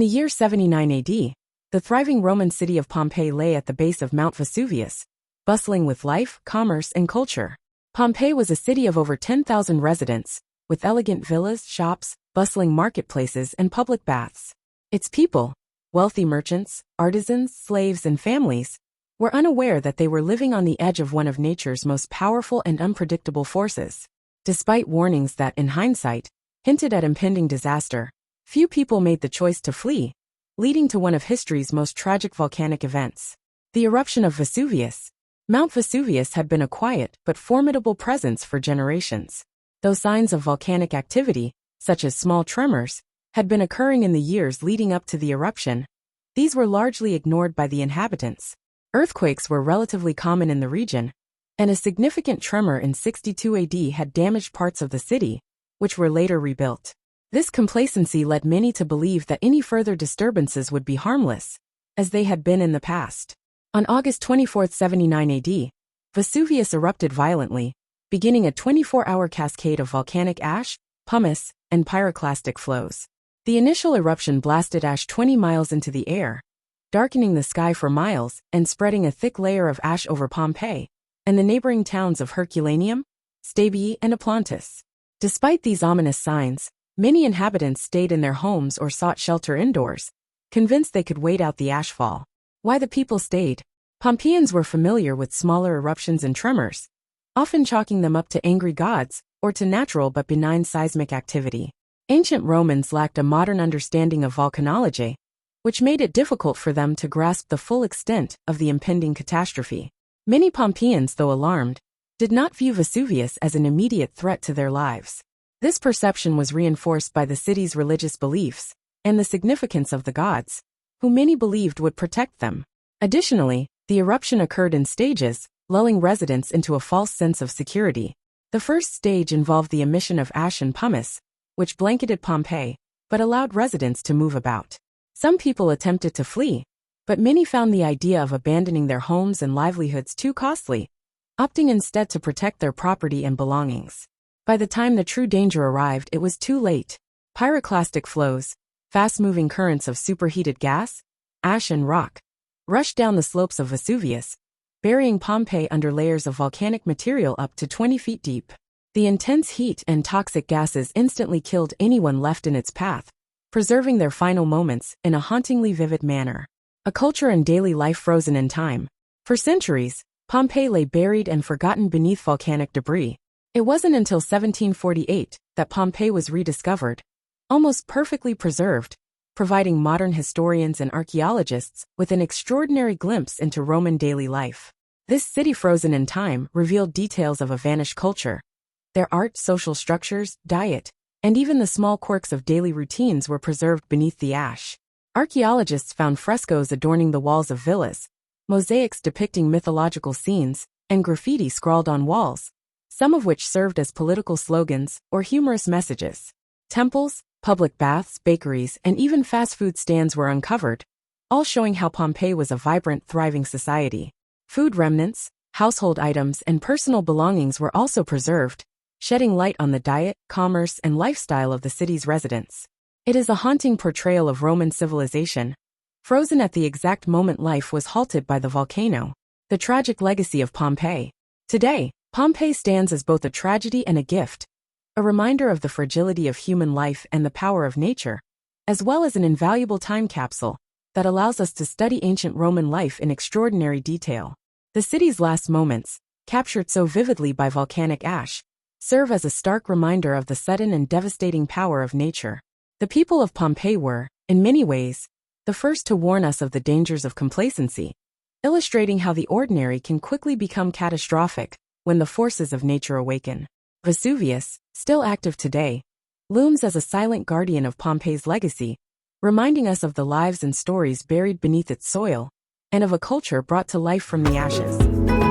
year 79 AD, the thriving Roman city of Pompeii lay at the base of Mount Vesuvius, bustling with life, commerce, and culture. Pompeii was a city of over 10,000 residents, with elegant villas, shops, bustling marketplaces, and public baths. Its people, wealthy merchants, artisans, slaves, and families, were unaware that they were living on the edge of one of nature's most powerful and unpredictable forces. Despite warnings that, in hindsight, hinted at impending disaster, few people made the choice to flee, leading to one of history's most tragic volcanic events. The eruption of Vesuvius. Mount Vesuvius had been a quiet but formidable presence for generations. Though signs of volcanic activity, such as small tremors, had been occurring in the years leading up to the eruption, these were largely ignored by the inhabitants. Earthquakes were relatively common in the region, and a significant tremor in 62 AD had damaged parts of the city, which were later rebuilt. This complacency led many to believe that any further disturbances would be harmless, as they had been in the past. On August 24, 79 AD, Vesuvius erupted violently, beginning a 24-hour cascade of volcanic ash, pumice, and pyroclastic flows. The initial eruption blasted ash 20 miles into the air, darkening the sky for miles and spreading a thick layer of ash over Pompeii and the neighboring towns of Herculaneum, Stabii, and Aplantis. Despite these ominous signs, many inhabitants stayed in their homes or sought shelter indoors, convinced they could wait out the ashfall. Why the people stayed? Pompeians were familiar with smaller eruptions and tremors, often chalking them up to angry gods or to natural but benign seismic activity. Ancient Romans lacked a modern understanding of volcanology, which made it difficult for them to grasp the full extent of the impending catastrophe. Many Pompeians, though alarmed, did not view Vesuvius as an immediate threat to their lives. This perception was reinforced by the city's religious beliefs and the significance of the gods, who many believed would protect them. Additionally, the eruption occurred in stages, lulling residents into a false sense of security. The first stage involved the emission of ash and pumice, which blanketed Pompeii, but allowed residents to move about. Some people attempted to flee, but many found the idea of abandoning their homes and livelihoods too costly, opting instead to protect their property and belongings. By the time the true danger arrived, it was too late. Pyroclastic flows, fast-moving currents of superheated gas, ash and rock, rushed down the slopes of Vesuvius, burying Pompeii under layers of volcanic material up to 20 feet deep. The intense heat and toxic gases instantly killed anyone left in its path, preserving their final moments in a hauntingly vivid manner. A culture and daily life frozen in time. For centuries, Pompeii lay buried and forgotten beneath volcanic debris. It wasn't until 1748 that Pompeii was rediscovered, almost perfectly preserved, providing modern historians and archaeologists with an extraordinary glimpse into Roman daily life. This city frozen in time revealed details of a vanished culture. Their art, social structures, diet, and even the small quirks of daily routines were preserved beneath the ash. Archaeologists found frescoes adorning the walls of villas, mosaics depicting mythological scenes, and graffiti scrawled on walls, some of which served as political slogans or humorous messages. Temples, public baths, bakeries, and even fast food stands were uncovered, all showing how Pompeii was a vibrant, thriving society. Food remnants, household items, and personal belongings were also preserved, shedding light on the diet, commerce, and lifestyle of the city's residents. It is a haunting portrayal of Roman civilization, frozen at the exact moment life was halted by the volcano. The tragic legacy of Pompeii. Today, Pompeii stands as both a tragedy and a gift, a reminder of the fragility of human life and the power of nature, as well as an invaluable time capsule that allows us to study ancient Roman life in extraordinary detail. The city's last moments, captured so vividly by volcanic ash, serve as a stark reminder of the sudden and devastating power of nature. The people of Pompeii were, in many ways, the first to warn us of the dangers of complacency, illustrating how the ordinary can quickly become catastrophic when the forces of nature awaken. Vesuvius, still active today, looms as a silent guardian of Pompeii's legacy, reminding us of the lives and stories buried beneath its soil, and of a culture brought to life from the ashes.